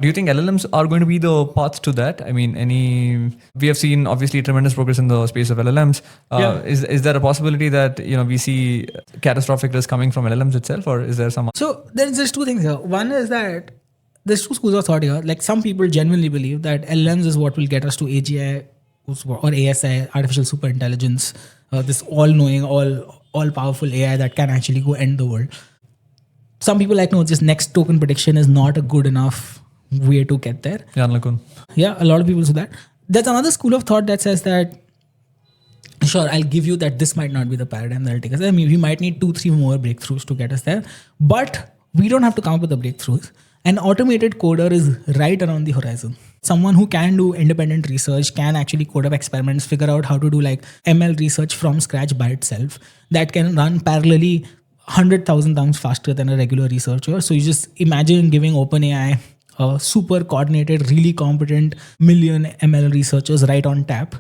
Do you think LLMs are going to be the path to that? I mean, we have seen obviously tremendous progress in the space of LLMs. Is there a possibility that we see catastrophic risk coming from LLMs itself, or is there some? So there's just two things here. One is that there's two schools of thought here. Like some people genuinely believe that LLMs is what will get us to AGI or ASI, artificial super intelligence, this all-knowing, all-powerful AI that can actually go end the world. Some people like, no, just next token prediction is not a good enough way to get there. Yeah, a lot of people say that. There's another school of thought that says that, sure, I'll give you that this might not be the paradigm that will take us there. I mean, we might need 2-3 more breakthroughs to get us there, but we don't have to come up with the breakthroughs. An automated coder is right around the horizon. Someone who can do independent research, can actually code up experiments, figure out how to do like ML research from scratch by itself, that can run parallelly 100,000 times faster than a regular researcher. So you just imagine giving OpenAI a super coordinated, really competent million ML researchers right on tap.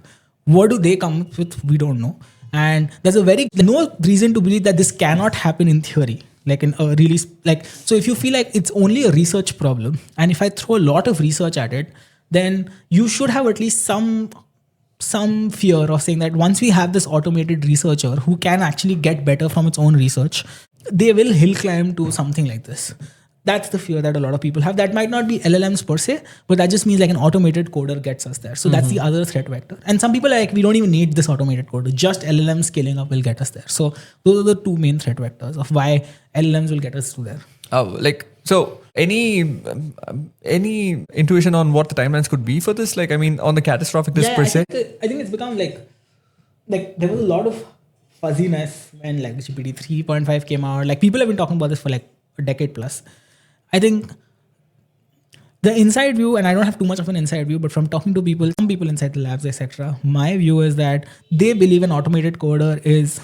What do they come up with? We don't know. And there's no reason to believe that this cannot happen in theory. Like in a really, so if you feel like it's only a research problem, and if I throw a lot of research at it, then you should have at least some fear of saying that once we have this automated researcher who can actually get better from its own research, they will hill climb to something like this. That's the fear that a lot of people have. That might not be LLMs per se, but that just means like an automated coder gets us there. So that's the other threat vector. And some people are like, we don't even need this automated coder. Just LLM scaling up will get us there. So those are the two main threat vectors of why LLMs will get us to there. So any intuition on what the timelines could be for this? Like, I mean, on the catastrophic risk per se? I think it's become like there was a lot of fuzziness when like GPT 3.5 came out. Like people have been talking about this for like a decade plus. I think the inside view, and I don't have too much of an inside view, but from talking to people, some people inside the labs, etc., my view is that they believe an automated coder is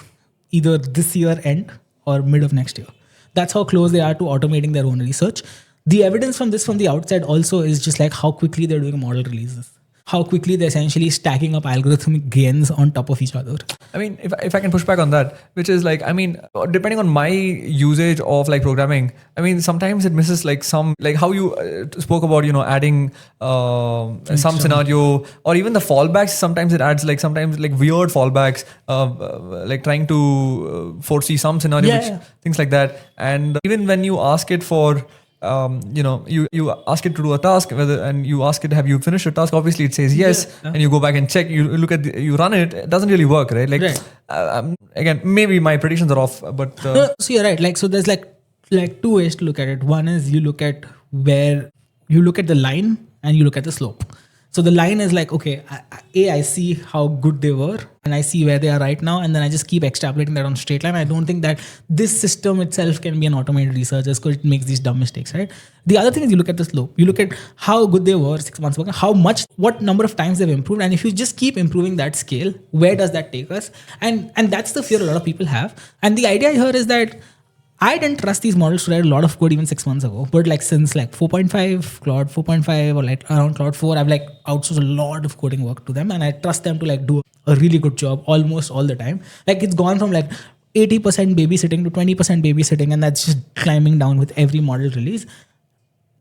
either this year end or mid of next year. That's how close they are to automating their own research. The evidence from this from the outside also is just like how quickly they're doing model releases, how quickly they're essentially stacking up algorithmic gains on top of each other. I mean, if I can push back on that, which is like, I mean, depending on my usage of like programming, I mean, sometimes it misses like some, like how you spoke about, adding some scenario, or even the fallbacks. Sometimes it adds like weird fallbacks, like trying to foresee some scenario, things like that. And even when you ask it for, you ask it to do a task, and you ask it, have you finished your task? Obviously, it says yes, and you go back and check. You look at, you run it. It doesn't really work, right? Like, again, maybe my predictions are off, but no, so you're right. Like, so there's like two ways to look at it. One is you look at the line and you look at the slope. So the line is like, okay, I see how good they were and I see where they are right now. And then I just keep extrapolating that on straight line. I don't think that this system itself can be an automated research just because it makes these dumb mistakes, right? The other thing is you look at the slope. You look at how good they were 6 months ago, what number of times they've improved. And if you just keep improving that scale, where does that take us? And that's the fear a lot of people have. And the idea here is that I didn't trust these models to write a lot of code even 6 months ago. But like since like 4.5, Claude 4.5 or like around Claude 4, I've like outsourced a lot of coding work to them. And I trust them to like do a really good job almost all the time. Like it's gone from like 80% babysitting to 20% babysitting. And that's just climbing down with every model release.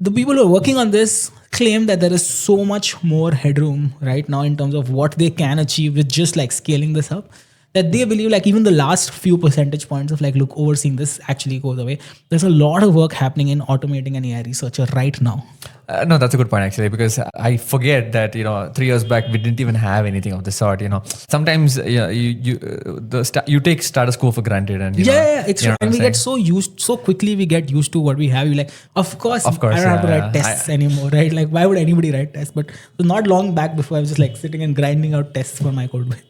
The people who are working on this claim that there is so much more headroom right now in terms of what they can achieve with just like scaling this up, that they believe like even the last few percentage points of like, look, overseeing this actually goes away. There's a lot of work happening in automating an AI researcher right now. No, that's a good point actually, because I forget that 3 years back we didn't even have anything of the sort. Sometimes you take status quo for granted, and it's and we get so quickly we get used to what we have. You like, of course I don't have to write tests anymore, right? Like why would anybody write tests? But it was not long back before I was just like sitting and grinding out tests for my code base.